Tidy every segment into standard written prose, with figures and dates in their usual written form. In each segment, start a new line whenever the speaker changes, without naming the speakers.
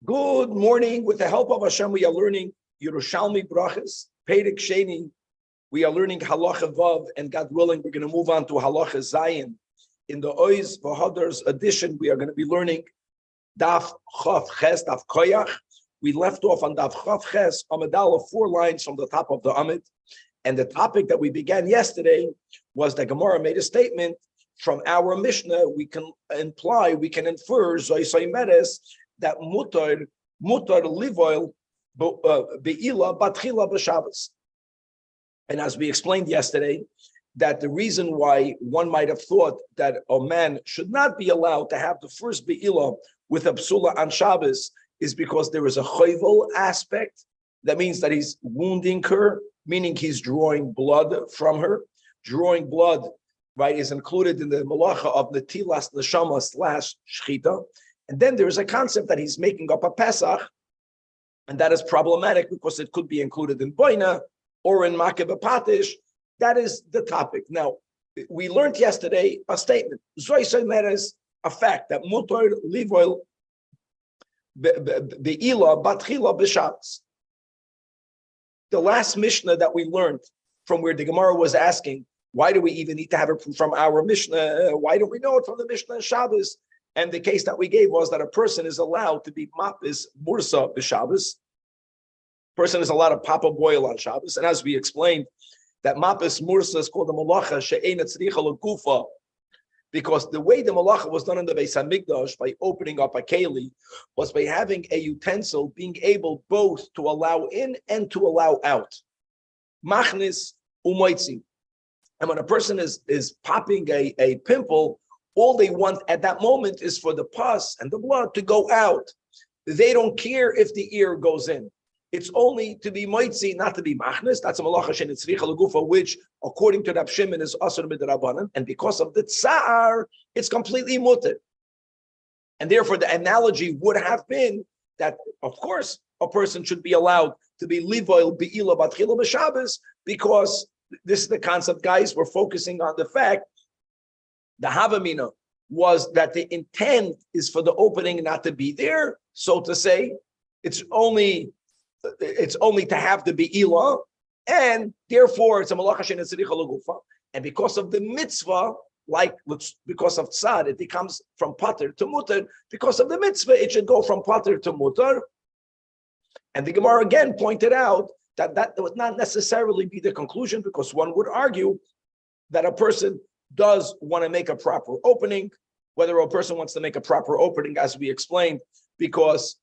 Good morning. With the help of Hashem, we are learning Yerushalmi brachas, Perek Sheni. We are learning Halacha Vav, and God willing, we're going to move on to Halacha Zayin. In the Oiz V'Hadar's edition, we are going to be learning Daf Chav Ches, Daf Koyach. We left off on Daf Chav Ches, Amidala, 4 lines from the top of the Amid. And the topic that we began yesterday was that Gemara made a statement from our Mishnah. We can infer, Zoisai Meres, that mutar livoil beila batchila b'Shabbos. And as we explained yesterday, that the reason why one might have thought that a man should not be allowed to have the first beila with a psula on Shabbos is because there is a choivel aspect. That means that he's wounding her, meaning he's drawing blood from her. Drawing blood, right, is included in the malacha of netilas neshama / shchita. And then there is a concept that he's making up a Pesach, and that is problematic because it could be included in Boina or in Makeh B'Patish. That is the topic. Now, we learned yesterday a statement. Zoisai Meres, a fact that mutar livoil be'ila batchila b'Shabbos. The last Mishnah that we learned from where the Gemara was asking, why do we even need to have it from our Mishnah? Why don't we know it from the Mishnah and Shabbos? And the case that we gave was that a person is allowed to be mapis mursa b'Shabbos. Person is allowed to pop a boil on Shabbos. And as we explained, that mapis mursa is called the malacha she'ena tzricha l'gufa, because the way the malacha was done in the Beis Hamikdash by opening up a keli was by having a utensil being able both to allow in and to allow out. Machnis umoitzi. And when a person is popping a pimple, all they want at that moment is for the pus and the blood to go out. They don't care if the ear goes in. It's only to be moitzi, not to be machnes. That's a malacha shenetzricha legufa, which, according to Rab Shimon, is asur midrabanan. And because of the tsar, it's completely mutter. And therefore, the analogy would have been that, of course, a person should be allowed to be livoil be'ila batchila b'Shabbos, because this is the concept, guys. We're focusing on the fact the Havamina was that the intent is for the opening not to be there, so to say. It's only to have the be'ila, and therefore it's a malacha shenetzricha l'gufa. And because of the mitzvah, because of tzad, it becomes from pater to mutar. Because of the mitzvah, it should go from pater to mutar. And the Gemara again pointed out that would not necessarily be the conclusion, because one would argue that a person does want to make a proper opening, whether a person wants to make a proper opening, as we explained, because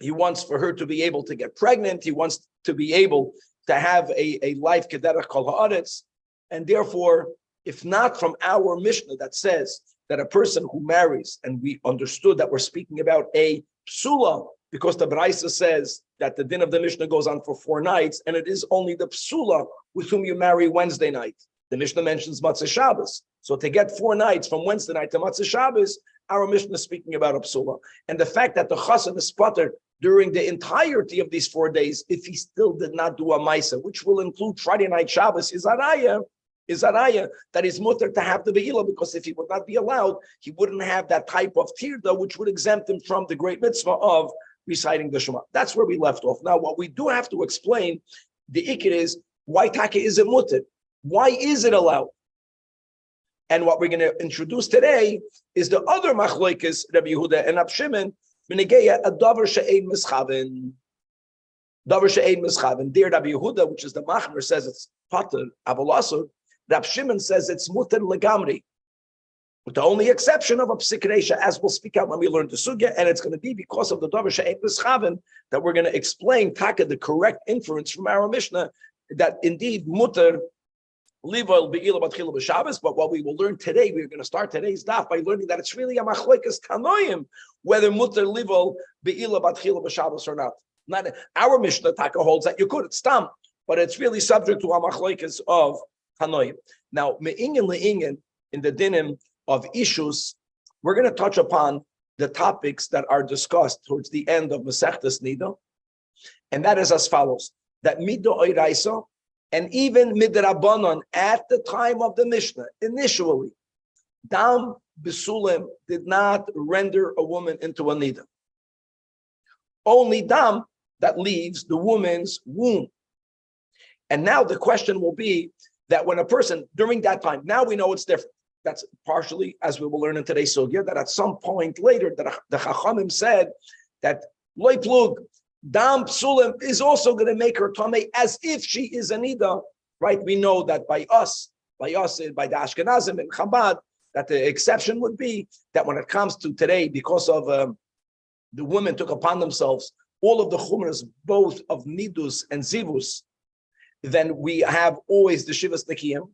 he wants for her to be able to get pregnant, he wants to be able to have a life kederach kol haaretz, and therefore, if not from our Mishnah that says that a person who marries, and we understood that we're speaking about a psula, because the Braisa says that the din of the Mishnah goes on for 4 nights, and it is only the psula with whom you marry Wednesday night. The Mishnah mentions Matzah Shabbos. So to get 4 nights from Wednesday night to Matzah Shabbos, our Mishnah is speaking about a psula. And the fact that the chassan is pater during the entirety of these 4 days, if he still did not do a maisa, which will include Friday night Shabbos, is araya that is mutter to have the be'ila, because if he would not be allowed, he wouldn't have that type of tirda, which would exempt him from the great mitzvah of reciting the Shema. That's where we left off. Now, what we do have to explain, the ikir is, why taka is it mutter? Why is it allowed? And what we're going to introduce today is the other machlokes, Rabbi Yehuda and Rab Shimon, b'negeya a davar she'ein mischaven. Davar she'ein mischaven. There, Rabbi Yehuda, which is the machmer, says it's pater avalasur. Rab Shimon says it's muter legamri, with the only exception of a psik reisha, as we'll speak out when we learn the sugya, and it's going to be because of the davar she'ein mischaven that we're going to explain taka, the correct inference from our Mishnah, that indeed muter livoil be'ila batchila b'Shabbos. But what we will learn today, we're going to start today's daf by learning that it's really a machlokes tanoim whether muter livoil be'ila batchila b'Shabbos or not. Not our Mishnah taka holds that you could, it's tam, but it's really subject to a machlokes of tanoim. Now me'inyan le'inyan in the dinim of issues, we're going to touch upon the topics that are discussed towards the end of Masechtas Nida, and that is as follows: that mido oiraisa, and even midrabanan at the time of the Mishnah, initially, dam Bisulim did not render a woman into a nida. only dam that leaves the woman's womb. And now the question will be that when a person during that time, now we know it's different. That's partially, as we will learn in today's sugya, that at some point later, that the Chachamim said that loy plug, dam psulim is also going to make her tamei as if she is a nida, right? We know that by us, by the Ashkenazim and Chabad, that the exception would be that when it comes to today, because of the women took upon themselves all of the chumras, both of nidus and zivus, then we have always the shivas nekiyim.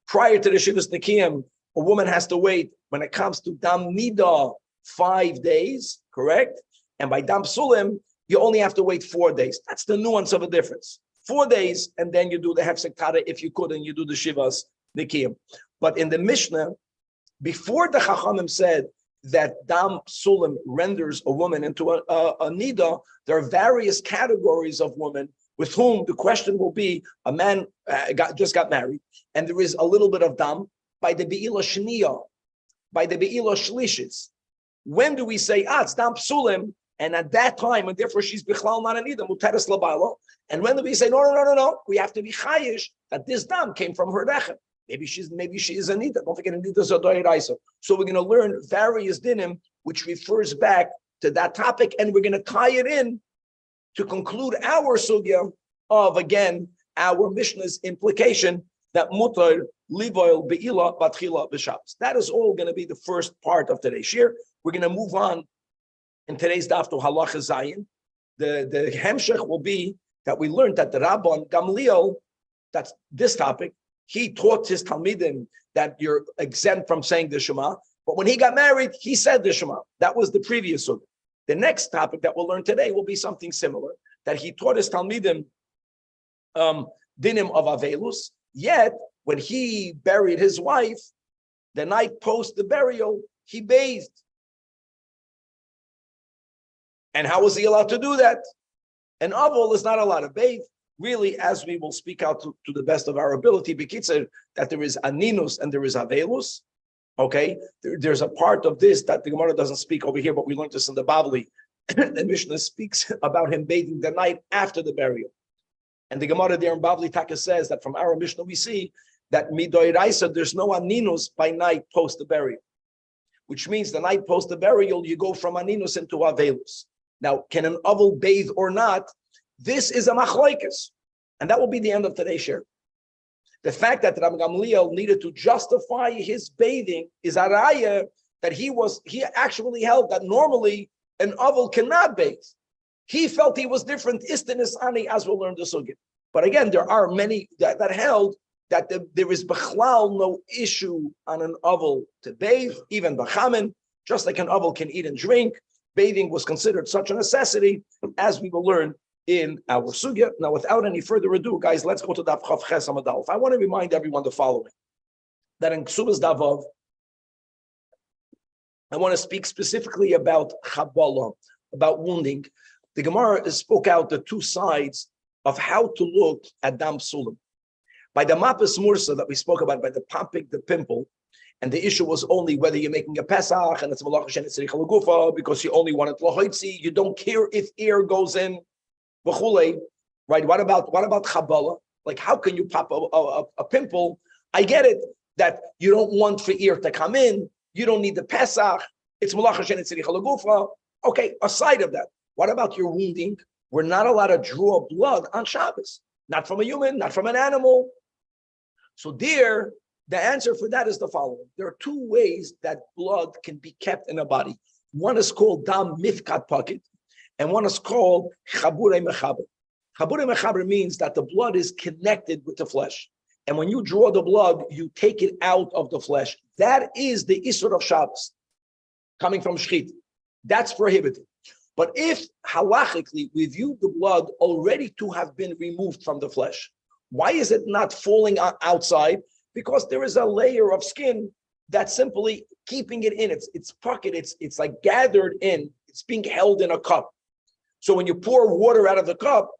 Prior to the shivas nekiyim, a woman has to wait, when it comes to dam nida, 5 days, correct? And by dam sulim, you only have to wait 4 days. That's the nuance of a difference. 4 days, and then you do the hefsek tara if you could, and you do the shivas nekiyim. But in the Mishnah, before the Chachamim said that dam sulim renders a woman into a nida, there are various categories of women with whom the question will be, a man just got married, and there is a little bit of dam by the be'ila shniya, by the be'ila shlishis. When do we say, it's dam psulim, and at that time, and therefore she's bichlal not an nida, muteres labalo, and when do we say, no, we have to be chayish that this dam came from her rechem. Maybe she is a nida. Don't forget, nida is a doiraisa. So we're going to learn various dinim, which refers back to that topic, and we're going to tie it in to conclude our sugya of, again, our Mishnah's implication that mutar livoil be'ila batchila b'shabbos. That is all going to be the first part of today's shir. We're going to move on in today's daf to halacha zayin. The hemshech will be that we learned that the Rabban Gamliel, that's this topic, he taught his Talmidim that you're exempt from saying the Shema. But when he got married, he said the Shema. That was the previous sugya. The next topic that we'll learn today will be something similar, that he taught his Talmidim dinim of Avelus, yet when he buried his wife, the night post the burial, he bathed. And how was he allowed to do that? An Avel is not allowed to bathe. Really, as we will speak out to the best of our ability, Bekitzer, that there is Aninus and there is Avelus. Okay, there's a part of this that the Gemara doesn't speak over here, but we learned this in the Bavli. The Mishnah speaks about him bathing the night after the burial. And the Gemara there in Bavli Taka says that from our Mishnah we see that midoiraisa, there's no aninus by night post the burial, which means the night post the burial, you go from aninus into avelus. Now, can an oval bathe or not? This is a machlokes, and that will be the end of today's share. The fact that Rabbi Gamliel needed to justify his bathing is a raya that he actually held that normally an oval cannot bathe. He felt he was different, istinis ani, as we'll learn the sugya. But again, there are many that held that there is b'chlal no issue on an oval to bathe, even b'chamen, just like an oval can eat and drink. Bathing was considered such a necessity, as we will learn in our sugya. Now, without any further ado, guys, let's go to Daf Chav Ches Amud Aleph. I want to remind everyone the following: that in Ksubas Davav, I want to speak specifically about Chabala, about wounding. The Gemara spoke out the two sides of how to look at Dam Sulam. By the Mapas Mursa that we spoke about, by the Pampik, the pimple, and the issue was only whether you're making a Pesach and it's Malach Shen Tzrich Lagufa because you only want it Lahoitzi. You don't care if air goes in, right? What about Chabala? Like, how can you pop a pimple? I get it that you don't want for air to come in. You don't need the Pesach. It's Malach Shen Tzrich Lagufa. Okay, aside of that, what about your wounding? We're not allowed to draw blood on Shabbos. Not from a human, not from an animal. So there, the answer for that is the following. There are two ways that blood can be kept in a body. One is called dam mifkat pocket, and one is called chabure mechaber. Chabure mechaber means that the blood is connected with the flesh. And when you draw the blood, you take it out of the flesh. That is the Isur of Shabbos, coming from Shchit. That's prohibited. But if halachically we view the blood already to have been removed from the flesh, why is it not falling outside? Because there is a layer of skin that's simply keeping it in its pocket. It's like gathered in. It's being held in a cup. So when you pour water out of the cup,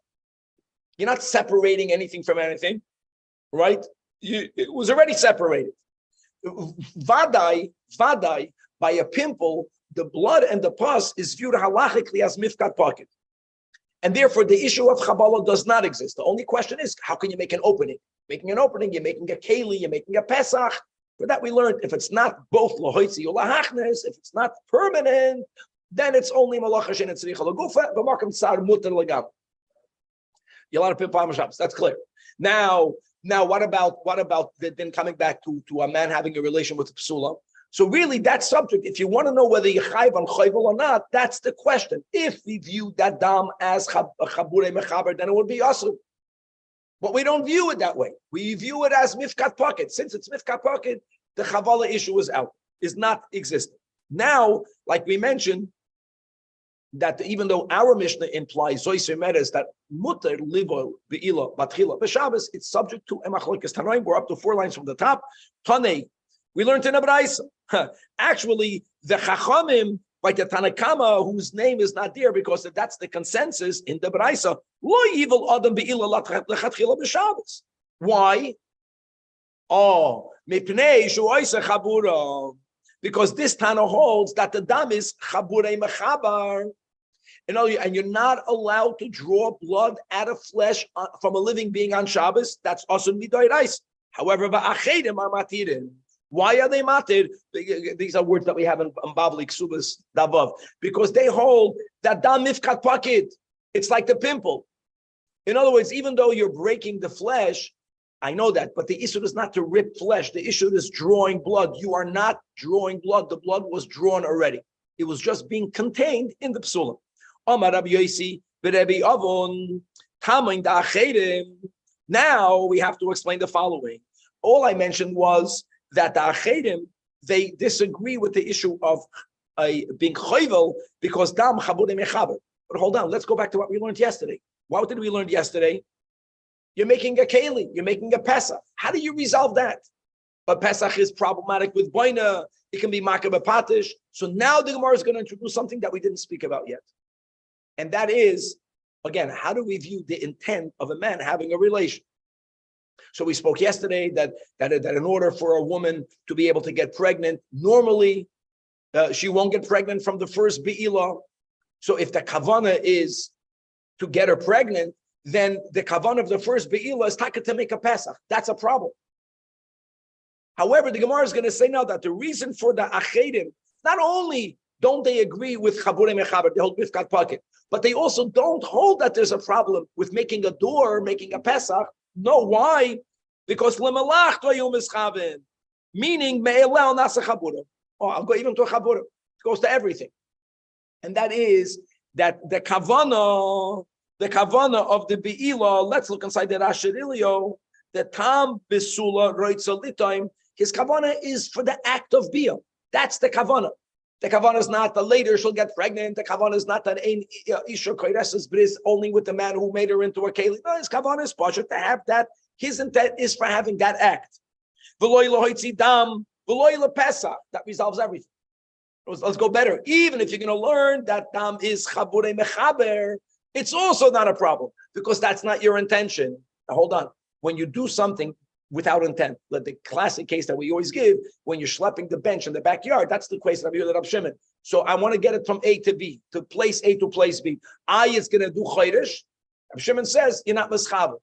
you're not separating anything from anything, right? It was already separated. Vadai, by a pimple, the blood and the pus is viewed halachically as mifkat pocket. And therefore, the issue of Chabala does not exist. The only question is, how can you make an opening? Making an opening, you're making a Keli, you're making a Pesach. For that we learned, if it's not both Lahoitzi or Lahachnes, if it's not permanent, then it's only Malacha Shen and Tzricha Lagufa, but Makam Tsar Mutter Lagam. A lot of people that's clear. Now, what about then coming back to a man having a relation with the Psula? So really, that subject, if you want to know whether you're chayv on chayvel or not, that's the question. If we view that dam as chabure mechaber, then it would be asur. But we don't view it that way. We view it as mifkat pocket. Since it's mifkat pocket, the chavala issue is not existent. Now, like we mentioned, that even though our Mishnah implies zoyser meres that muter livo beila batchila b'Shabbos, it's subject to emachlokas tanoim. We're up to 4 lines from the top. Tanei, we learned in a Braisa. Actually, the Chachamim, like the Tanakama, whose name is not there because that's the consensus in the Braisa, lo evil adam beila lechatchila b'Shabbos. Why? Oh, mipnei shuoisa chabura. Because this Tana holds that the dam is chabure mechabar. And you're not allowed to draw blood out of flesh from a living being on Shabbos. That's also midoraisa. However, va'achedim are matirin. Why are they matir? These are words that we have in Bavli Ksubas Davav. Because they hold that dam mifkat pakid. It's like the pimple. In other words, even though you're breaking the flesh, I know that, but the issue is not to rip flesh. The issue is drawing blood. You are not drawing blood. The blood was drawn already. It was just being contained in the psulim. Amar Rabbi Yosi, Rabbi Avon, Tamain da'achedim. Now we have to explain the following. All I mentioned was that the achedim, they disagree with the issue of being chayvel because dam chabudim mechaber. But hold on, let's go back to what we learned yesterday. What did we learn yesterday? You're making a keli, you're making a pesach. How do you resolve that? But pesach is problematic with boina. It can be makabah patish. So now the Gemara is going to introduce something that we didn't speak about yet. And that is, again, how do we view the intent of a man having a relation? So we spoke yesterday that in order for a woman to be able to get pregnant, normally she won't get pregnant from the first be'ilah. So if the kavana is to get her pregnant, then the kavan of the first be'ilah is taka to make a pesach. That's a problem. However, the Gemara is going to say now that the reason for the achedim, not only don't they agree with chabure mechaber, they hold mifkat pocket, but they also don't hold that there's a problem with making a door, making a pesach. No, why? Because lemalach toyum ischavin, meaning me'elel nasa chabura. Oh, I'll go even to a chabura. It goes to everything, and that is that the kavana of the be'ilah. Let's look inside the Rashirilio. The tam besula roitzolitoim. His kavana is for the act of bia. That's the kavana. The kavana is not that later she'll get pregnant. The kavana is not that ein isha koireses bris only with the man who made her into a keli. No, his kavana is pasha to have that. His intent is for having that act. V'loy lohoitzi dam, v'loy lepesa. That resolves everything. Let's go better. Even if you're going to learn that dam is chabure mechaber, it's also not a problem because that's not your intention. Now, hold on. When you do something without intent, like the classic case that we always give, when you're schlepping the bench in the backyard, that's the case of Rabbi Shimon. So I want to get it from A to B, to place A to place B. I is going to do chayrish. Rabbi Shimon says, you're not mischaber.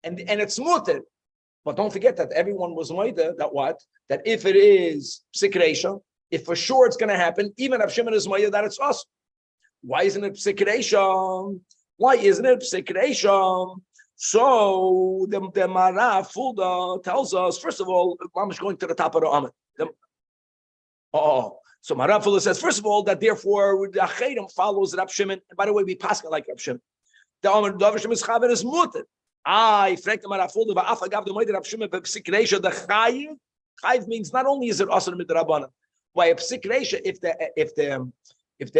And it's muted. But don't forget that everyone was moida that what? That if it is psikresha, if for sure it's going to happen, even Rabbi Shimon is moida that it's us. Why isn't it psikresha? Why isn't it psikresha? So the Mara Fulda tells us, first of all, Mamash going to the top of the Amid. So Mara Fulda says, first of all, that therefore the Achedim follows Rab Shimon. And by the way, we pass it like Rab Shimon. The Amid Rab Shimon's Chaver is muted. I frankly Mara Fulda, but Afa Gav the Moed Rab Shimon, but Psikresha, the Chayiv means not only is it Asr mit Rabbanan, by a Psikresha, if the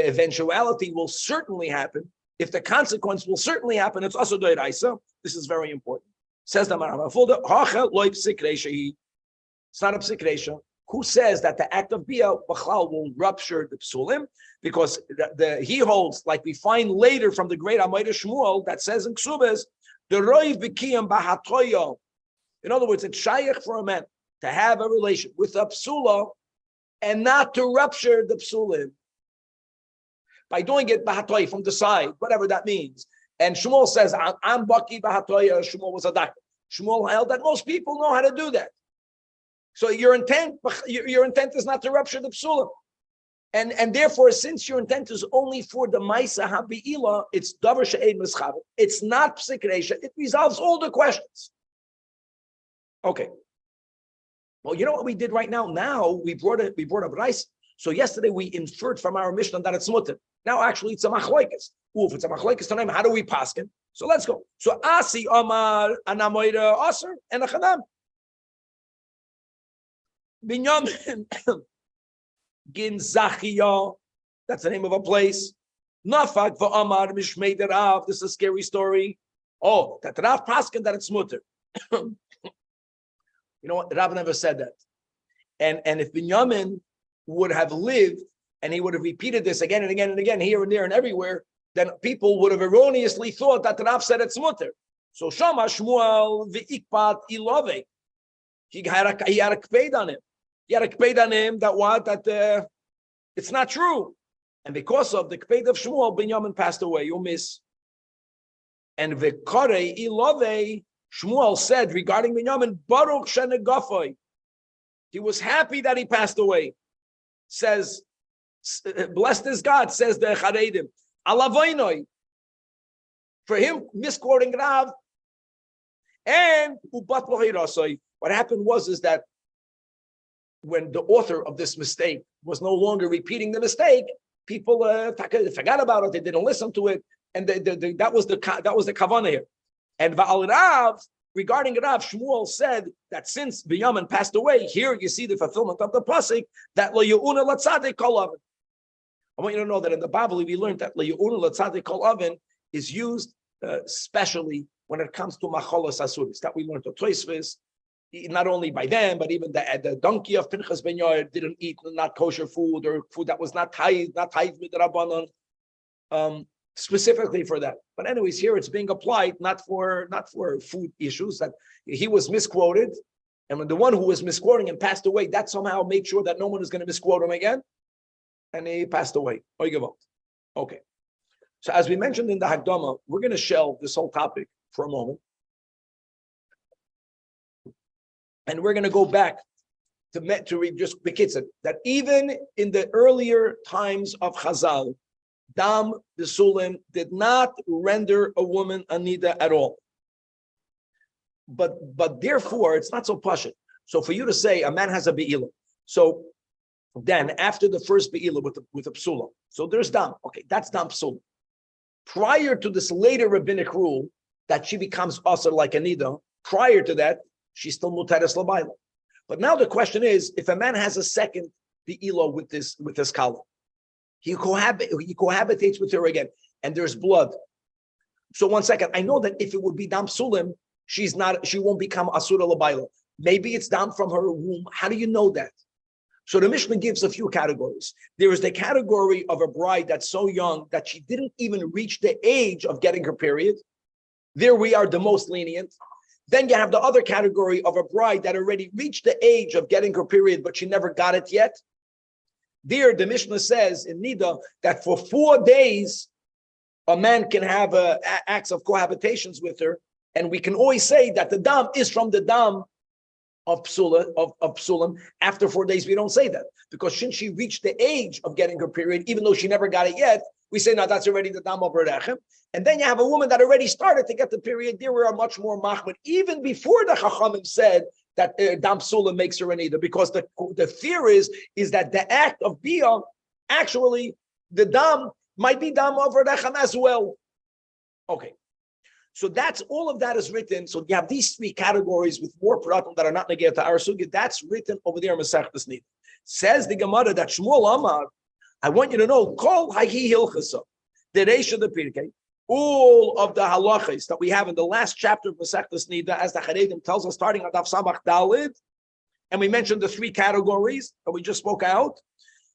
eventuality will certainly happen, if the consequence will certainly happen, it's also doiraisa. This is very important. Says the Maram Fulda, it's not a psikresha. Who says that the act of bia b'chlal will rupture the psulim? Because he holds, like we find later from the great Amayda Shmuel, that says in Ksubas, the roiv b'kiyam b'hatoyo. In other words, it's shaykh for a man to have a relation with a psula and not to rupture the psulim. By doing it b'hatoy, from the side, whatever that means, And Shmuel says, I'm Baki Bahatoya. Shmuel was a doctor. Shmuel held that most people know how to do that. So your intent is not to rupture the psulim. And therefore, since your intent is only for the Maisa Habi'ila, it's Davar She'ed Mischav. It's not Psikresha. It resolves all the questions. Okay. Well, you know what we did right now? Now we brought up rice. So yesterday we inferred from our Mishnah that it's mutter. Now actually it's a machlokes. If it's a machlokes tanaim, how do we paskin? So let's go. So Asi Amar Anamoira Aser and a Chanam. Binyamin Gin Zachia. That's the name of a place. Nafak v'Amar Mishmei Rav. This is a scary story. Oh, that Rav paskin that it's mutter. You know what? Rabbi never said that. And if Binyamin would have lived and he would have repeated this again and again and again, here and there and everywhere, then people would have erroneously thought that Rav said it's mutter. So Shama Shmuel v'ikpat ilove. He had a kpeid on him. He had a kpeid on him that what? That it's not true. And because of the kpeid of Shmuel, Binyamin passed away. You miss. And v'kare ilove, Shmuel said regarding Binyamin, Baruch Shenegafoi. He was happy that he passed away. Says, blessed is God, says the Charedim. Alavoinoi. For him, misquoting Rav. And Ubat Lohirasoi. What happened is that when the author of this mistake was no longer repeating the mistake, people forgot about it, they didn't listen to it, and that was the kavanah here. And Va'al Rav, regarding Rav, Shmuel said that since Binyamin passed away, here you see the fulfillment of the pasuk that Lo Ye'una Latzadik Kol Oven. I want you to know that in the Bible we learned that Lo Ye'una Latzadik Kol Oven is used especially when it comes to Macholos Asuris. That we learned to Tosfos, not only by them, but even the donkey of Pinchas Ben Yair didn't eat not kosher food or food that was not tithe midrabanan. Specifically for that. But anyways, here it's being applied not for food issues, that he was misquoted, and when the one who was misquoting him passed away, that somehow made sure that no one is going to misquote him again, and he passed away. Okay. So as we mentioned in the Hakdama, we're going to shelve this whole topic for a moment, and we're going to go back to read just Bekitzit, that even in the earlier times of Chazal, Dam B'Sulim did not render a woman anida at all. But therefore, it's not so pashut. So for you to say a man has a be'ilah, so then after the first be'ilah with a psula, so there's Dam. Okay, that's Dam Psulim. Prior to this later rabbinic rule that she becomes also like anida, prior to that, she's still mutaris labayla. But now the question is, if a man has a second be'ilah with this kala, he cohabitates with her again, and there's blood. So 1 second, I know that if it would be Dam Sulim, she won't become Asura Labaila. Maybe it's Dam from her womb. How do you know that? So the Mishnah gives a few categories. There is the category of a bride that's so young that she didn't even reach the age of getting her period. There we are the most lenient. Then you have the other category of a bride that already reached the age of getting her period, but she never got it yet. There, the Mishnah says in Nida that for 4 days, a man can have acts of cohabitations with her, and we can always say that the dam is from the dam of Psulim. After 4 days, we don't say that, because since she reached the age of getting her period, even though she never got it yet, we say, no, that's already the dam of Rechem. And then you have a woman that already started to get the period. There we are much more machmir, even before the Chachamim said that Dam Psula makes her anida, because the fear is that the act of Bia, actually, the Dam might be Dam of Rechem as well. Okay. So that's all of that is written. So you have these 3 categories with more pratim that are not negated to our sugya. That's written over there in Masechtas Nida. Says the Gemara that Shmuel Amar, I want you to know, Kol Hahi Hilchasa, the Reisha the Pirkei, all of the halachas that we have in the last chapter of Masechtas Nida, as the Charedim tells us, starting at Daf Samach Dalid, and we mentioned the 3 categories that we just spoke out,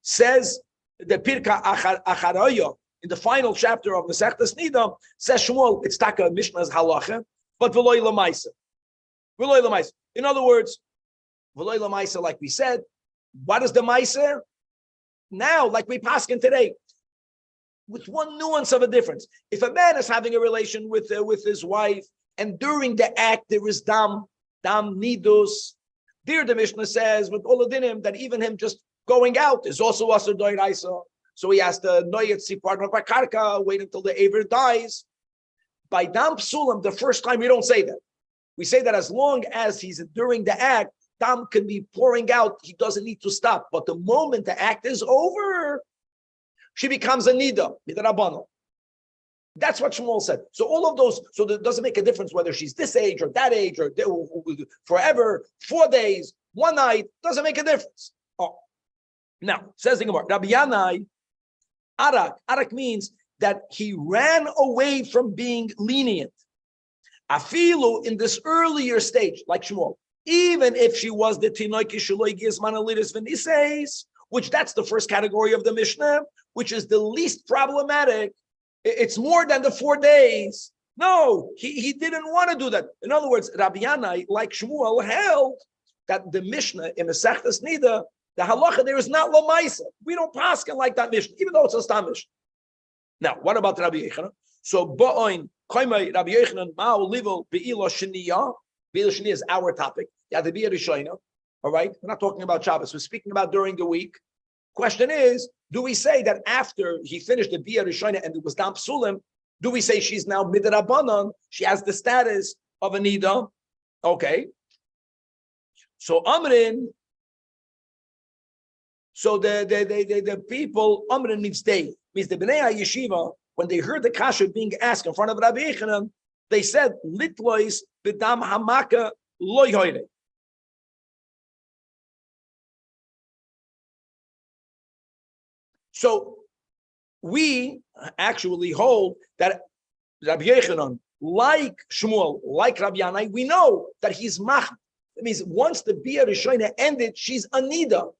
says the Pirka Acharaya, in the final chapter of Masechtas Nida, says Shmuel, it's taka Mishnah's halacha, but v'loy l'maisa. V'loy l'maisa. In other words, v'loy l'maisa, like we said, what is the maisa? Now, like we paskin today, with one nuance of a difference. If a man is having a relation with his wife, and during the act there is dam nidus, there the Mishnah says with all the dinim that even him just going out is also asur doiraisa. So he has to noyet sipar karka, wait until the aver dies. By dam psulim, the first time we don't say that. We say that as long as he's during the act, dam can be pouring out. He doesn't need to stop. But the moment the act is over, she becomes a nida, midrabana. That's what Shmuel said. So all of those, so it doesn't make a difference whether she's this age or that age or forever, 4 days, 1 night, doesn't make a difference. Oh. Now, says the Gemara, Rabbi Yanai, Arak means that he ran away from being lenient. Afilu in this earlier stage, like Shmuel, even if she was the Tinoiki Shaloi Gizman Alidis Venises, which that's the first category of the Mishnah, which is the least problematic. It's more than the 4 days. No, he didn't want to do that. In other words, Rabbi Yanai, like Shmuel, held that the Mishnah in the Sechtas Nida, the halacha there is not Lamaisa. We don't paskin like that Mishnah, even though it's a Stam Mishnah. Now, what about Rabbi Yochanan? So, Ba'oin, Koimai, Rabbi Yochanan, Ma'o Livel, Be'ilo Shaniya. Be'ilo Shaniya is our topic. Yeah, the Be'ir Rishayna. All right? We're not talking about Shabbos. We're speaking about during the week. Question is, do we say that after he finished the Be'ir Rishayna and it was Dam Psulim, do we say she's now Midrabanan? She has the status of a Nida. Okay. So, Amrin, so the people, Amrin means they. Means the Bnei Yeshiva, when they heard the kasha being asked in front of Rabbi Yochanan, they said, Litlois b'dam hamaka loy hoire. So we actually hold that Rabbi Yochanan, like Shmuel, like Rabbi Yanai, we know that he's mach. It means once the Bia Rishona ended, she's a nida.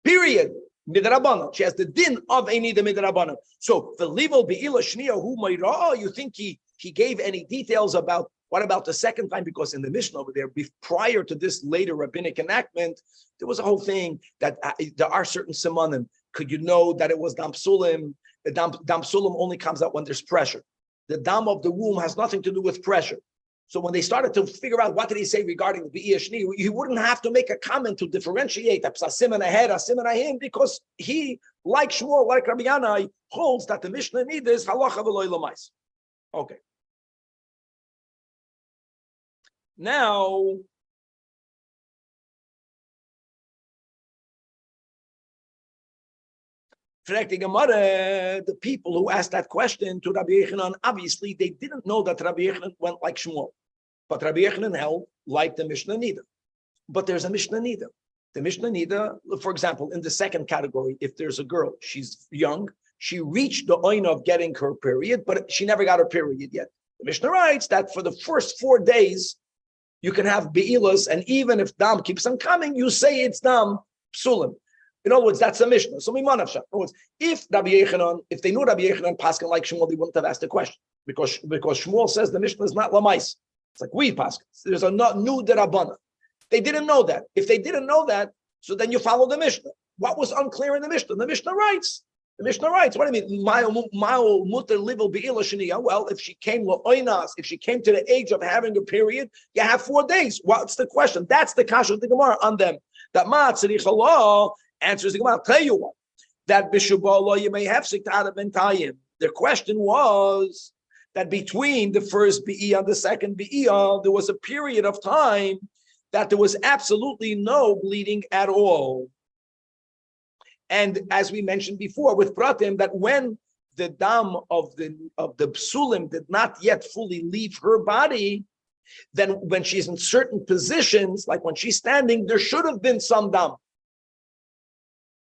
Period. Midrabanan. She has the din of a nida midrabanan. So the level be'ila shniya hu mayra. You think he gave any details about what about the second time? Because in the Mishnah over there, prior to this later rabbinic enactment, there was a whole thing that there are certain simanim. Could you know that it was dam psulim? The dam psulim only comes out when there's pressure. The dam of the womb has nothing to do with pressure. So when they started to figure out what did he say regarding the Be'iyah Shni, he wouldn't have to make a comment to differentiate a psasim and a head, a sim and a him, because he, like Shmuel, like Rabbi Yanai, holds that the Mishnah need is halacha v'loy lamais. Okay. Now, the people who asked that question to Rabbi Yochanan, obviously they didn't know that Rabbi Yochanan went like Shmuel. But Rabbi Yochanan held like the Mishnah Nida. But there's a Mishnah Nida. The Mishnah Nida, for example, in the second category, if there's a girl, she's young, she reached the oin of getting her period, but she never got her period yet. The Mishnah writes that for the first 4 days, you can have be'ilas, and even if dam keeps on coming, you say it's dam psulim. In other words, that's a Mishnah. So, in other words, if Rabbi Yochanan, if they knew Rabbi Yochanan Paskin like Shmuel, they wouldn't have asked the question because Shmuel says the Mishnah is not lamais. It's like we Paskin. There's a not new derabana. They didn't know that. If they didn't know that, so then you follow the Mishnah. What was unclear in the Mishnah? The Mishnah writes. What do you mean? Well, if she came if she came to the age of having a period, you have 4 days. What's the question? That's the kasha of the Gemara on them. That ma'atzirich Allah answers the Gemara. I'll tell you what. That b'shubah you may have siktara bentayim. The question was that between the first bi'iyah and the second bi'iyah, there was a period of time that there was absolutely no bleeding at all. And as we mentioned before with Pratim, that when the dam of the psulim did not yet fully leave her body, then when she's in certain positions, like when she's standing, there should have been some dam.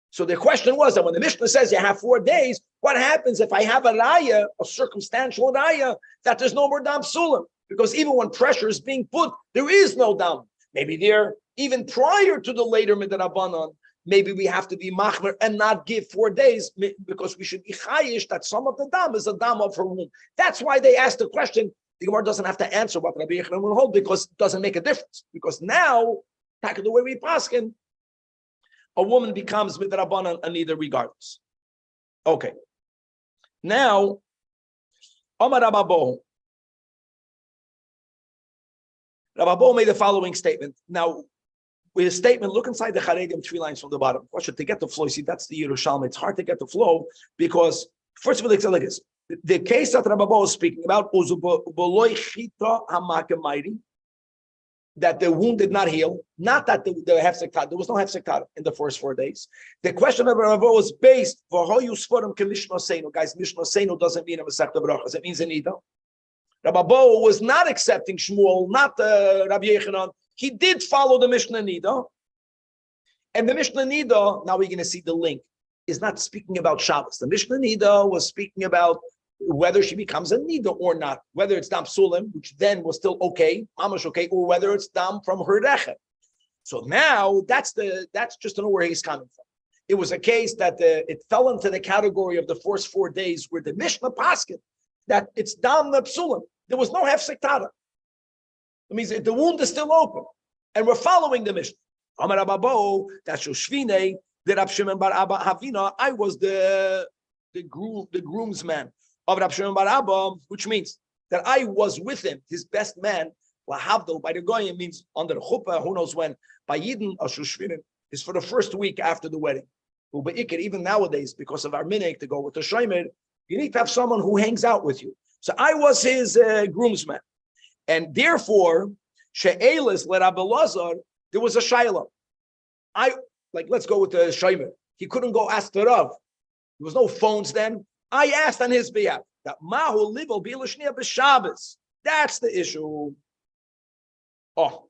So the question was that when the Mishnah says you have 4 days, what happens if I have a raya, a circumstantial raya, that there's no more dam psulim? Because even when pressure is being put, there is no dam. Maybe there, even prior to the later midrabanan, maybe we have to be machmer and not give 4 days because we should be chayish that some of the dam is a dam of her womb. That's why they asked the question. The Gemara doesn't have to answer what Rabbi Yochanan will hold because it doesn't make a difference. Because now, back in the way we paskin, a woman becomes midrabanan anida regardless. Okay. Now, Amar Rababo. Rababo made the following statement. Now, with his statement, look inside the Charedim, 3 lines from the bottom. To get the flow, see, that's the Yerushalmi. It's hard to get the flow because, first of all, it's like this. The case that Rababo is speaking about was that the wound did not heal, not that the hefsek tada. There was no hefsek tada in the first 4 days. The question of Rababo was based for how you sforim Mishnah Seinu. Guys, Mishnah Seinu doesn't mean a Masechta Brachas. It means a Nida. Rababo was not accepting Shmuel, not Rabbi Yechanan. He did follow the Mishnah Nida. And the Mishnah Nida, now we're going to see the link, is not speaking about Shabbos. The Mishnah Nida was speaking about whether she becomes a Nida or not, whether it's Dam Sulim, which then was still okay, Mamash okay, or whether it's Dam from her Rechet. So now that's just to know where he's coming from. It was a case that it fell into the category of the first 4 days where the Mishnah Paskin, that it's Dam Psulim. There was no Hefsek Tada. It means the wound is still open. And we're following the Mishnah. Amar Ababo, that's Shoshvine, the Rab Shimon bar Abba Havina. I was the groomsman of Rab Shimon bar Abba, which means that I was with him, his best man. Lahavdol, by the Goyim means under the chuppah, who knows when. By Yidden, Shoshvine is for the first week after the wedding. Even nowadays, because of our minhag to go with the Shomer, you need to have someone who hangs out with you. So I was his groomsman. And therefore, she'elis l'Rabbi Lazar, there was a shayla. Let's go with the Shomer. He couldn't go ask the Rav. There was no phones then. I asked on his behalf that mahu livel b'ilashnia b'Shabbos. That's the issue. Oh,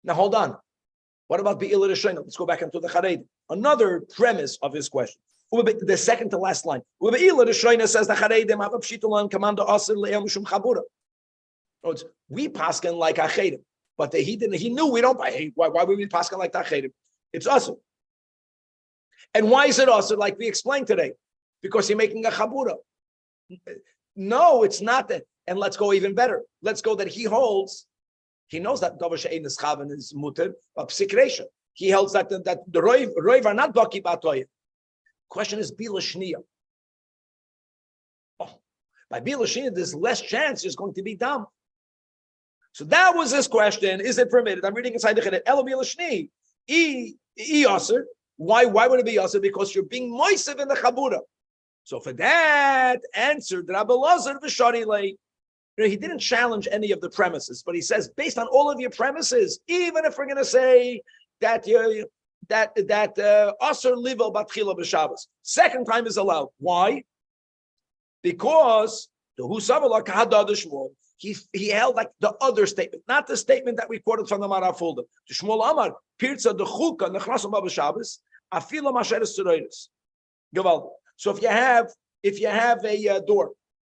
now hold on. What about Be'ilah Rishayna? Let's go back into the Charedim. Another premise of his question. The second to last line. Be'ilah Rishayna says the Charedim have a pshitulan command asir le'el mishum chabura. We paskin like achedim, but he didn't. He knew we don't. Why would we paskin like achedim? It's asir. And why is it asir? Like we explained today, because you're making a chabura. No, it's not that. And let's go even better. Let's go that he holds. He knows that davar she'ein nischaven is muter, but psikresha. He holds that the roiv are not baki batoyim. Question is bila shniya. Oh, by bila shniya, there's less chance there's going to be dam. So that was his question. Is it permitted? I'm reading inside the Cheded. Elo bila shni. Aser. Why would it be aser? Because you're being moisev in the chabura. So for that, answered Rabbi Lazar v'shari lei. He didn't challenge any of the premises, but he says, based on all of your premises, even if we're going to say that aser livel batchila b'Shabbos, second time is allowed. Why? Because the husavala kahadad Shmuel, he held like the other statement, not the statement that we quoted from the Marafulda. The Shmuel Amar pirza the chuka nechnasum b'Shabbos afila masheres tzoreiros. Gewaldig. So if you have a door.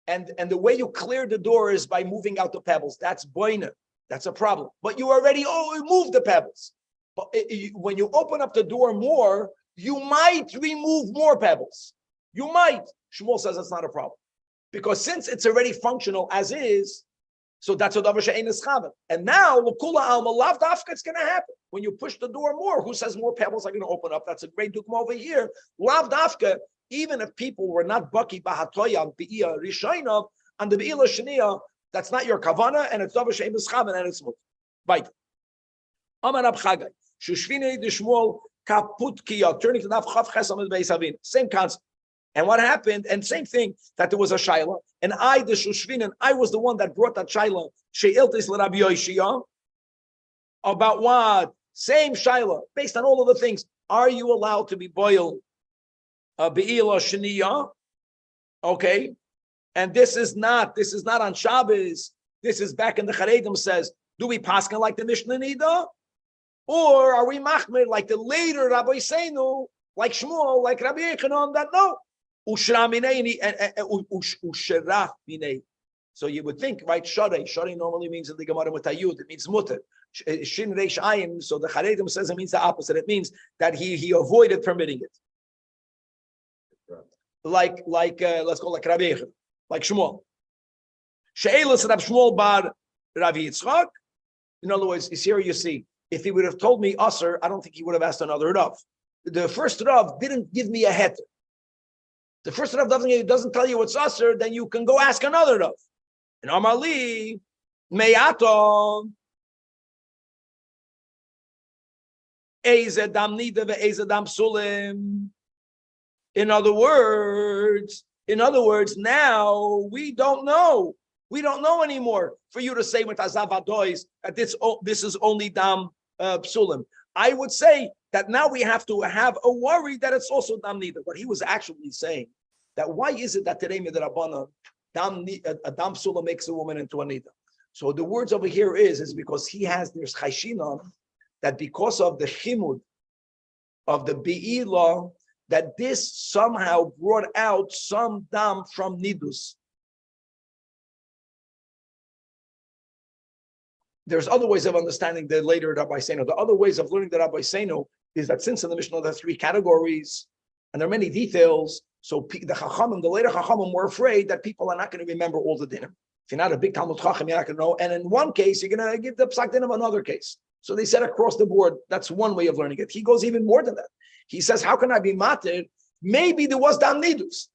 And the way you clear the door is by moving out the pebbles. That's boina. That's a problem. But you already moved the pebbles. But when you open up the door more, you might remove more pebbles. You might. Shmuel says that's not a problem. Because since it's already functional as is, so that's what davar she'ein nischaven. And now, l'kula alma lav dafka, it's going to happen. When you push the door more, who says more pebbles are going to open up? That's a great dukma over here. Lav dafka, even if people were not baki bahatoya be'iyah rishayna and the be'ilah sheniya, that's not your kavana, and it's davar she'ein nischaven, and it's mut. Right. Amar Rab Chagai, shushvine d'shmuel kaput kiyah, turning to naf chav chesam beis havin. Same concept. And what happened? And same thing, that there was a shaila, and I, the shushvinen, I was the one that brought that shaila. She'iltis l'Rabbi Yoshia. About what? Same shaila, based on all of the things. Are you allowed to be boiled? Be'ilah sheniya, okay, and this is not on Shabbos. This is back in the Charedim says, do we paskin like the Mishnah Nida, or are we machmir like the later Rabbi Seinu, like Shmuel, like Rabbi Yechanan that no, ushra minei ushra minei. So you would think, right? Sharei normally means in the Gemara Mutayud, it means mutter. Shin reish ayin. So the Charedim says it means the opposite. It means that he avoided permitting it. Like let's go like Rabbi Yechanan, like Shmuel. She'elis Rab Shmuel bar Rav Yitzchak. In other words, here you see, if he would have told me Aser, I don't think he would have asked another Rav. The first Rav didn't give me a heter. The first Rav doesn't tell you what's usher, then you can go ask another Rav. And Amali, Meyato, Eze Dam Nida ve'Eze Dam Sulim. In other words, now we don't know. We don't know anymore for you to say with Azavadois that this is only Dam Psulim. I would say that now we have to have a worry that it's also Dam Nida. What he was actually saying, that why is it that today Midrabanan, Dam Psulim makes a woman into a Nida? So the words over here is because there's Chayshinon, that because of the Chimud of the Be'ilah, that this somehow brought out some Dam from Nidus. There's other ways of understanding the later Rabbi Seino. The other ways of learning the Rabbi Seino is that since in the Mishnah there are 3 categories and there are many details, so the Chachamim, the later Chachamim, were afraid that people are not going to remember all the dinim. If you're not a big Talmud Chacham, you're not going to know. And in one case, you're going to give the psak din of another case. So they said across the board, that's one way of learning it. He goes even more than that. He says, how can I be matir? Maybe there was Dam Nidus.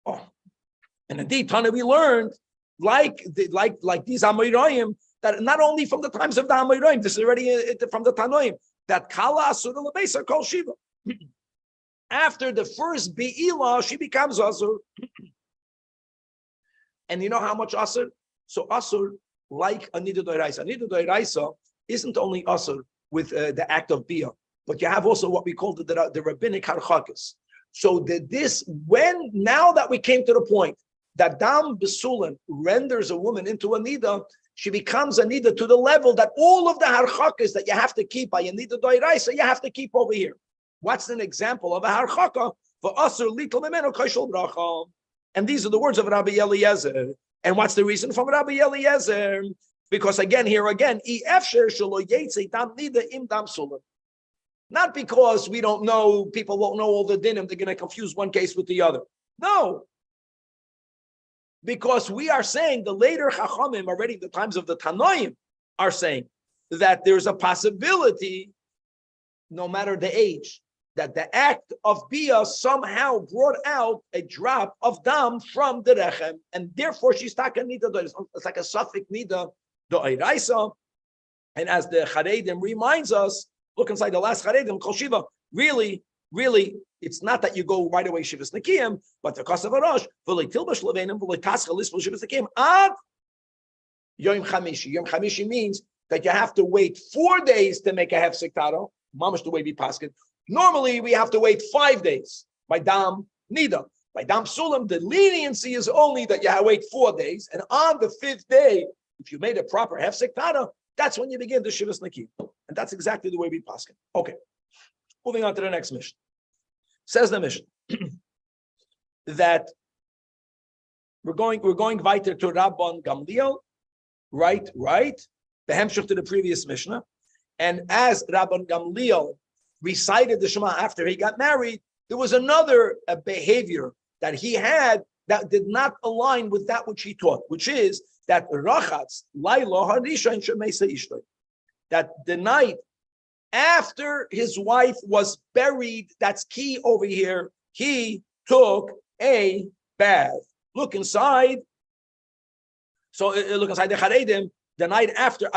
Oh, and indeed, Tana, we learned like these Amoraim, that not only from the times of the Amoraim, this is already from the Tanoim, that Kala Asur Lebesa Kol Shiva. After the first Be'ilah, she becomes Asur. And you know how much Asur? So Asur, like a Nida Doiraisa. Nida Doiraisa isn't only Asur with the act of Bia, but you have also what we call the rabbinic harchakas. So now that we came to the point that Dam Besulim renders a woman into a Nida, she becomes a Nida to the level that all of the harchakas that you have to keep by a Nida Doiraisa, you have to keep over here. What's an example of a harchaka? For Asur Little Memeno Kashol Bracha. And these are the words of Rabbi Eliezer. And what's the reason from Rabbi Eliezer? Because again, not because we don't know, people won't know all the dinim, they're going to confuse one case with the other. No. Because we are saying, the later Chachamim, already the times of the Tanoim, are saying that there's a possibility, no matter the age, that the act of Bia somehow brought out a drop of Dam from the Rechem, and therefore she's taken Nida. It's like a suffix Nida Do'iraisa. And as the Charedim reminds us, look inside the last Charedim, Kol Shiva, really, it's not that you go right away Shivas Nekiyim, but the Kasav Arosh, V'lei Tilbash Levenim, V'lei Tascha Lispel Shivas Nekiyim, Ad Yom Chamishi. Yom Chamishi means that you have to wait 4 days to make a Hefsek Taro, Mamash the way we paskin. Normally, we have to wait 5 days by Dam Nida. By Dam Sulam, the leniency is only that you have to wait 4 days. And on the 5th day, if you made a proper Hefsek Tara, that's when you begin the Shivas Nakim. And that's exactly the way we paskin. Okay. Moving on to the next mission. Says the mission that we're going weiter to Rabban Gamliel, right? The hemshich to the previous Mishnah. And as Rabban Gamliel recited the Shema after he got married, there was another behavior that he had that did not align with that which he taught, which is that Rachatz Laila Harisha and Shemesa Ishtay, that the night after his wife was buried, that's key over here, he took a bath. Look inside. So look inside the Charedim, the night after.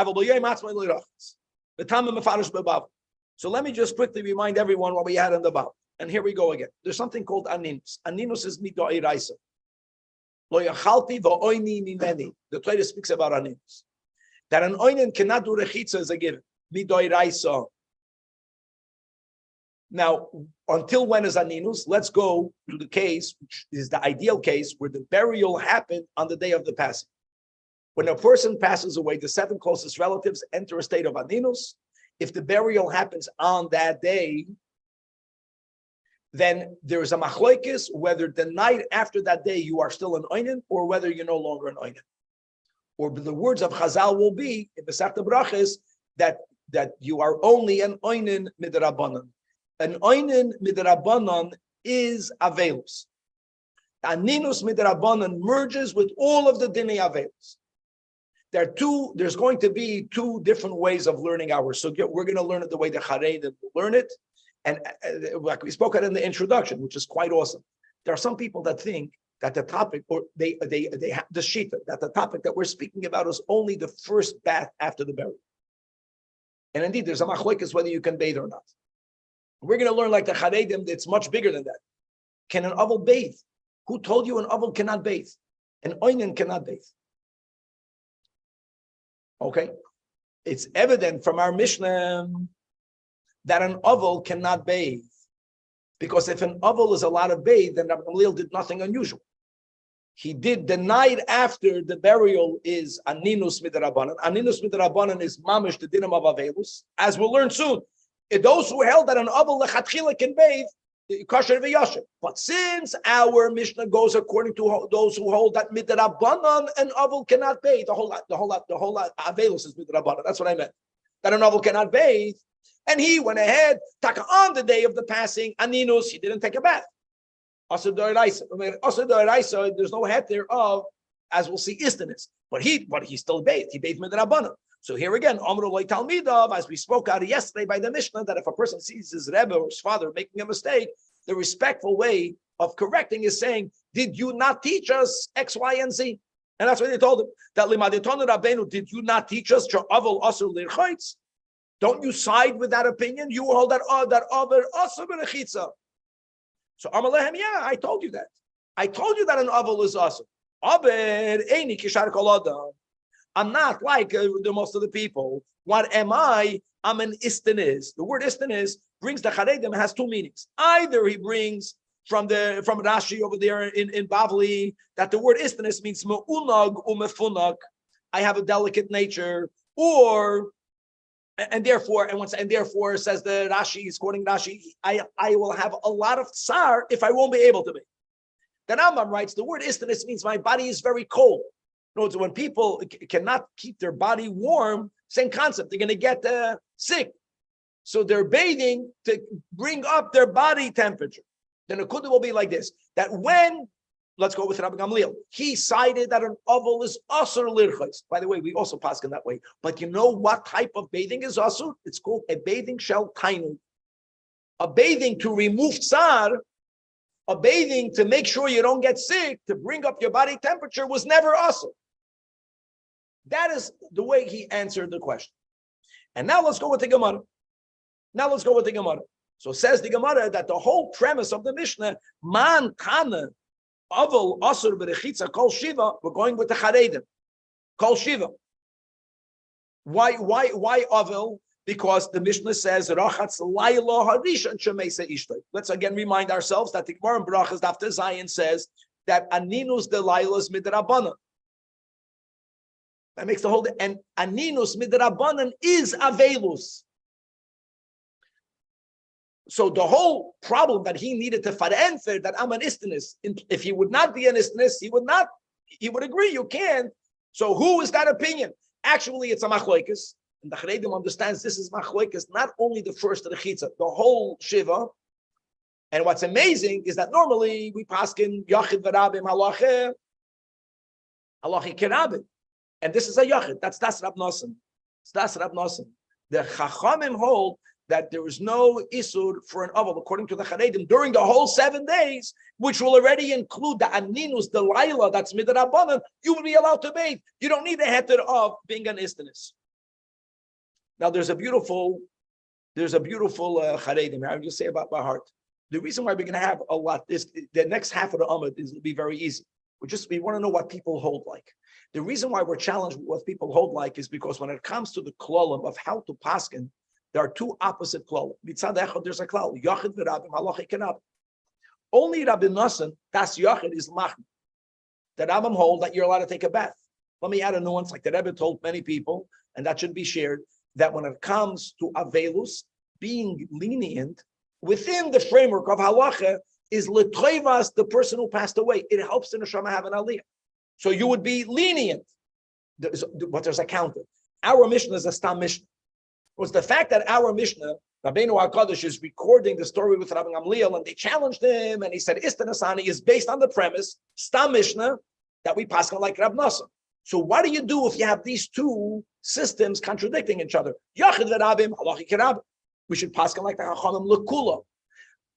So let me just quickly remind everyone what we had in the Bab. And here we go again. There's something called aninus. Aninus is midoiraisa. Lo yachalti va'oini mimeni. The Torah speaks about aninus. That an oinen cannot do rechitza is a given. Midoiraisa. Now, until when is aninus? Let's go to the case, which is the ideal case, where the burial happened on the day of the passing. When a person passes away, the 7 closest relatives enter a state of aninus. If the burial happens on that day, then there is a machloikis whether the night after that day you are still an oinen or whether you're no longer an oinen. Or the words of Chazal will be in the Masechta Brachos that you are only an oinen midrabanan. An oinen midrabanan is avelus. Aninus midrabanan merges with all of the dinei avelus. There's going to be 2 different ways of learning ours. So we're going to learn it the way the Charedim learn it. And like we spoke about in the introduction, which is quite awesome, There are some people that think that the topic, or they have the shita, that the topic that we're speaking about is only the first bath after the burial. And indeed, there's a machlokes whether you can bathe or not. We're going to learn like the Charedim, it's much bigger than that. Can an oval bathe? Who told you an oval cannot bathe? An oinen cannot bathe. Okay? It's evident from our Mishnah that an oval cannot bathe. Because if an oval is allowed to bathe, then Rabbi Gamliel did nothing unusual. He did the night after the burial is aninus midrabanan. Aninus midrabanan is mamish the dinam of avelus, as we'll learn soon. Those who held that an oval lechatchila can bathe, kosher v'yasher. But since our Mishnah goes according to those who hold that midrabanan, an oval cannot bathe. The whole avelus is midrabanan. That's what I meant. That an oval cannot bathe, and he went ahead, on the day of the passing, aninus, he didn't take a bath. Also there's no head there of, as we'll see, istinus. But he still bathed. He bathed midrabanan. So here again, Amru loy talmidav, as we spoke out yesterday by the Mishnah, that if a person sees his Rebbe or his father making a mistake, the respectful way of correcting is saying, "Did you not teach us X, Y, and Z?" And that's what they told him. That limadetonu rabbeinu, did you not teach us aval asur lirchotz? Don't you side with that opinion? You hold that aval asur b'rechitza. So Amalehem, yeah, I told you that. I told you that an aval is asur. Aber eini kishar kol adam. I'm not like the most of the people. What am I? I'm an istanis. The word istanis brings the Charedim, has two meanings. Either he brings from Rashi over there in Bavli that the word istanis means me'unag umefunag. I have a delicate nature, and therefore says the Rashi, is quoting Rashi, I will have a lot of tsar if I won't be able to be. The Rambam writes the word istanis means my body is very cold. No, when people cannot keep their body warm, same concept, they're going to get sick. So they're bathing to bring up their body temperature. Then the kudah will be like this, that when, let's go with Rabbi Gamliel, he cited that an oval is asur lirchos. By the way, we also pass in that way. But you know what type of bathing is asur? It's called a bathing shel tainu. A bathing to remove tsar, a bathing to make sure you don't get sick, to bring up your body temperature was never asur. That is the way he answered the question. And now let's go with the Gemara. So says the Gemara that the whole premise of the Mishnah, man kana aval asur berechitza kol shiva, we're going with the Charedim. Kol shiva. Why aval? Because the Mishnah says rachatz layla harishan shemeisa ishtay. Let's again remind ourselves that the Gemara in Brachas after Zion says that aninus de laylas midrabanan. That makes the whole, and aninus midrabanan is avelus. So the whole problem that he needed to answer that I'm an istinus. If he would not be an istinus, he would agree you can. So who is that opinion? Actually, it's a machlokes, and the Charedim understands this is machlokes, not only the first rechitza, the whole shiva. And what's amazing is that normally we paskin yachid v'rabim halacha kerabim. And this is a yachid. That's Rab Nosson. The Chachamim hold that there is no isur for an aval, according to the Charedim, during the whole 7 days, which will already include the aninus, the laila, that's midrabanan, you will be allowed to bathe. You don't need the heter of being an istinus. Now there's a beautiful Charedim here. I'll just say about my heart. The reason why we're going to have a lot, the next half of the Amud will be very easy. We want to know what people hold like. The reason why we're challenged with what people hold like is because when it comes to the klolim of how to paskin, there are two opposite klolim. Mitzad echad, there's a klal, yachid v'rabim, halacha kerabim. Only Rabbi Nosson, das yachid is machn. The Rambam hold that you're allowed to take a bath. Let me add a nuance, like the Rebbe told many people, and that should be shared, that when it comes to avelus, being lenient within the framework of halacha is l'toivas, the person who passed away. It helps the neshama have an aliyah. So you would be lenient. But there's a counter. Our Mishnah is a stam Mishnah. It was the fact that our Mishnah, Rabbeinu HaKadosh, is recording the story with Rabbi Gamliel, and they challenged him, and he said, Istanasani is based on the premise, stam Mishnah, that we pass on like Rab Nosson. So what do you do if you have these two systems contradicting each other? Yachid v'rabim, halachi kerabim. We should pass on like the Chachamim l'kula.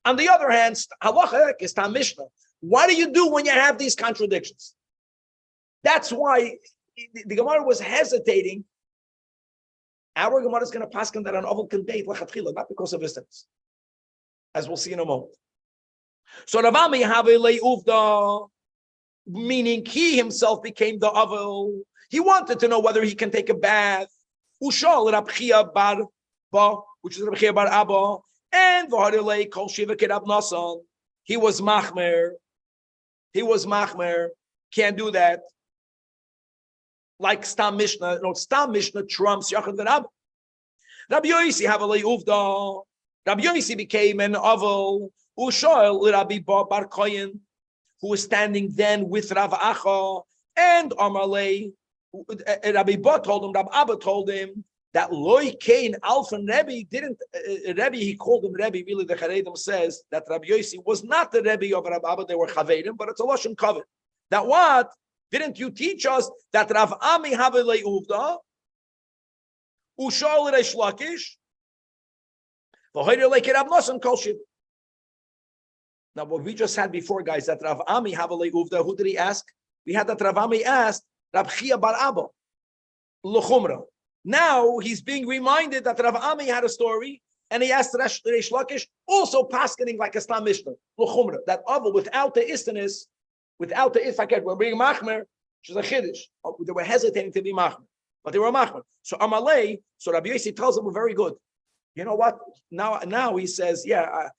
On the other hand, halacha is stam Mishnah. What do you do when you have these contradictions? That's why the Gemara was hesitating. Our Gemara is going to pass on that an oval can date lachatchila, not because of distance, as we'll see in a moment. So Ravami have a le'uvda, meaning he himself became the oval. He wanted to know whether he can take a bath. Ushal Rab Chia bar Ba, which is Rab Chia bar Abba, and v'harilei kol shiva kerab nasan. He was machmer. He was machmer. Can't do that. Like Stam Mishnah, Stam Mishnah trumps Yachad v'Rab. Rabbi Yosi have a le'uvda. Rabbi Yosi became an oval. Ushal Rabbi Bar Koyin, who was standing then with Rav Acha, and Amalei. Rabbi Ba told him, Rabbi Abba told him that Loi Kain Alpha Rebbe didn't. Rebbe, he called him Rebbe. Really, the Charedim says that Rabbi Yosi was not the Rebbe of Rabbi Abba. They were Chavedim, but it's a lashon kavod. That what? Didn't you teach us that Rav Ami have a le'uvda? Ushal Reish Lakish. V'hoyre le'kerav nasan kol shiv. Now, what we just had before, guys, that Rav Ami have a le'uvda. Who did he ask? We had that Rav Ami asked Rab Chia bar Abba, l'chumra. Now he's being reminded that Rav Ami had a story, and he asked Reish Lakish, also paskening like a Stam Mishnah, l'chumra. That Abba, without the istiness, without the ifaket, we're being machmer, which is a chiddush. They were hesitating to be machmer, but they were machmer. So Amalei, so Rabbi Yosi tells them, we're very good. You know what? Now he says, yeah.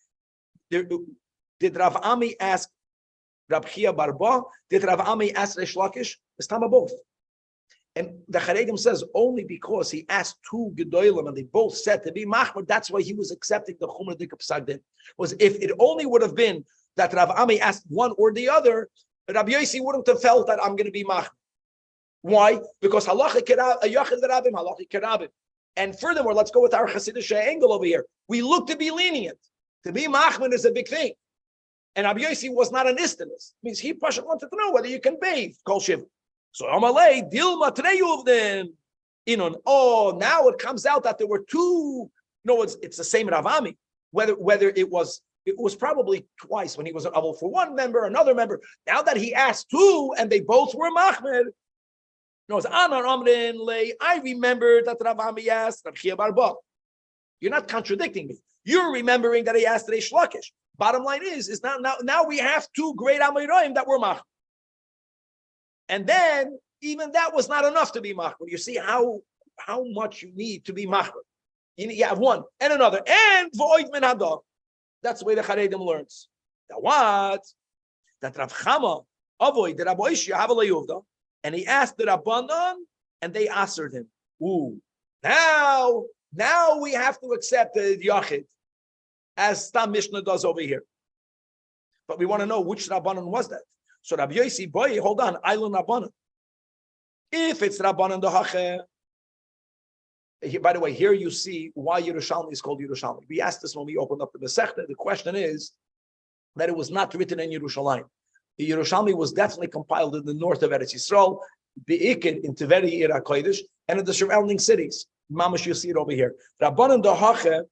Did Rav Ami ask Rab Chia bar Ba? Did Rav Ami ask Reish Lakish? It's time of both. And the Charedim says only because he asked two Gedolim and they both said to be machmer, that's why he was accepting the Chumrah Dika Psak Din. Was if it only would have been that Rav Ami asked one or the other, Rabbi Yosi wouldn't have felt that I'm going to be machmer. Why? Because halacha yachid v'rabim, halacha kerabim. And furthermore, let's go with our Hasidic angle over here. We look to be lenient. To be machmer is a big thing. And Rabbi Yosi was not an istinus. Means he wanted to know whether you can bathe kol shiva. So Amalei dilma treyuvden inon. Oh, now it comes out that there were two. No, it's the same Ravami. Whether it was probably twice when he was an aval for one member, another member. Now that he asked two, and they both were machmer. No, it's Anar Amrin Lei. I remember that Ravami asked Rab Chia bar Ba. You're not contradicting me. You're remembering that he asked Reish Lakish. Bottom line is now we have two great Amoraim that were machmer. And then even that was not enough to be machmer. You see how much you need to be machmer. You have one and another and v'oid min hadar. That's the way the Charedim learns. That what? That Rav Chama avoid the Rabbi Ishia have a le'uvda, and he asked the Rabbanan, and they answered him. Ooh, now we have to accept the Yachid, as Stam Mishnah does over here. But we want to know which Rabbanan was that. So Rabbi Yosi, boy, hold on, Island Rabbanan. If it's Rabbanan Dahache, by the way, here you see why Yerushalmi is called Yerushalmi. We asked this when we opened up the Masechta. The question is that it was not written in Yerushalayim. The Yerushalmi was definitely compiled in the north of Eretz Yisrael, Be'ikid in Tiveri Ira Kodesh, and in the surrounding cities. Mamash, you see it over here. Rabbanan Dahache,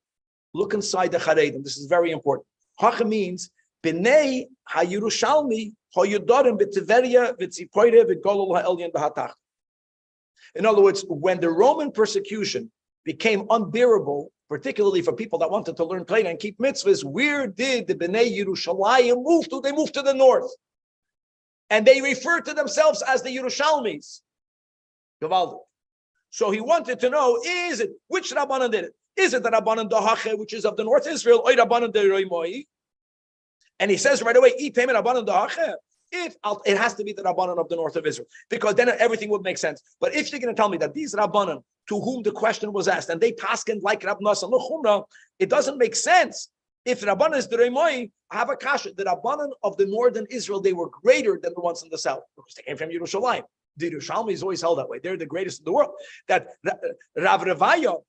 look inside the Charedim. This is very important. Hacha means B'nei HaYerushalmi HaYudarim B'Tiveria V'Tzipoire V'Golol HaElyon B'Hatach. In other words, when the Roman persecution became unbearable, particularly for people that wanted to learn Torah and keep mitzvahs, where did the B'nai Yerushalayim move to? They moved to the north. And they referred to themselves as the Yerushalmis. Gavaldik. So he wanted to know, which Rabbanan did it? Is it the Rabbanan Dahache, which is of the North Israel, or Rabbanan Deroimoi? And he says right away, Rabbanan Dahache. It has to be the Rabbanan of the north of Israel, because then everything would make sense. But if you're going to tell me that these Rabbanan to whom the question was asked, and they paskened like Rab Nasan L'chumra, it doesn't make sense. If Rabbanan is the Remoy, have a kasha. The Rabbanan of the northern Israel, they were greater than the ones in the south, because they came from Yerushalayim. The Yerushalmi is always held that way. They're the greatest in the world. That Rav Revaya,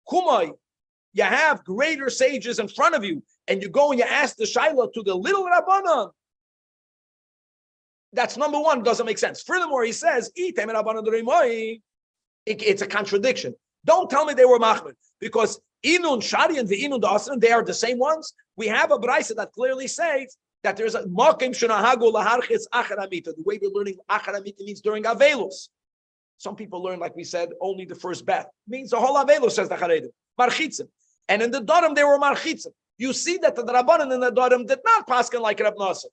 Kumai, you have greater sages in front of you, and you go and you ask the Shaila to the little Rabbanan. That's number one, doesn't make sense. Furthermore, he says, it's a contradiction. Don't tell me they were machmer, because Inun Shari and the Inun Dasan, they are the same ones. We have a brisa that clearly says that there's a makim shenahagu laharchis achar hamita. The way we're learning achar hamita means during avelus. Some people learn, like we said, only the first bath. It means the whole avelus, says the Charedim. Marchitzim. And in the Dorim, they were marchitzim. You see that the Rabbanan in the Dorim did not paskin like Rab Nasser.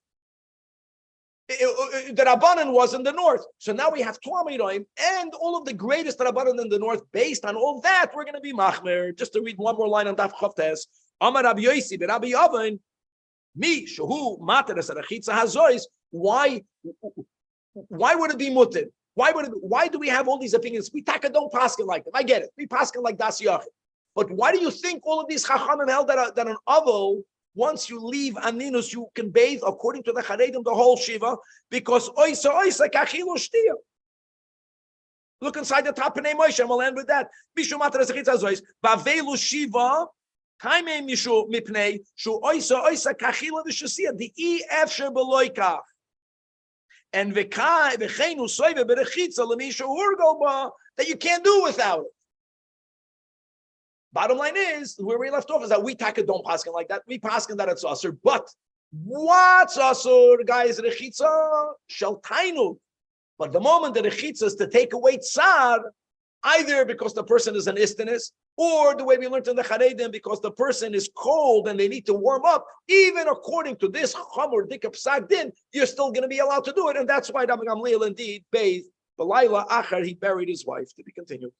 The Rabbanan was in the north. So now we have two Amiroim and all of the greatest Rabbanan in the north. Based on all that, we're going to be machmer. Just to read one more line on Daf Chavtes. Amar Rabbi Yosi, Rabbi Yavin, mi shehu materes arachitza hazois. Why would it be mutter? Why do we have all these opinions? We taka don't paskin like them. I get it. We paskin like Das Yachid. But why do you think all of these chachamim held that an avel, once you leave aninus, you can bathe according to the Charedim the whole shiva? Because oisa kachilu shtia. Look inside the top of Moshe, and we'll end with that. Mishu materes arachitza hazois vavelu shiva. Kaime mishu mipnei shu oisa kachilu v'shusia the efsher beloikach. And that you can't do without it. Bottom line is, where we left off is that we taka don't paskin like that. We paskin that it's asur. But what's asur, guys? Rechitza shel tainu. But the moment the rechitza is to take away tsar, either because the person is an istanis, or the way we learned in the Charedim, because the person is cold and they need to warm up, even according to this Chamor Dika Psak Din, you're still going to be allowed to do it. And that's why Rabbi Gamliel indeed bathed. B'layla achar, he buried his wife. To be continued.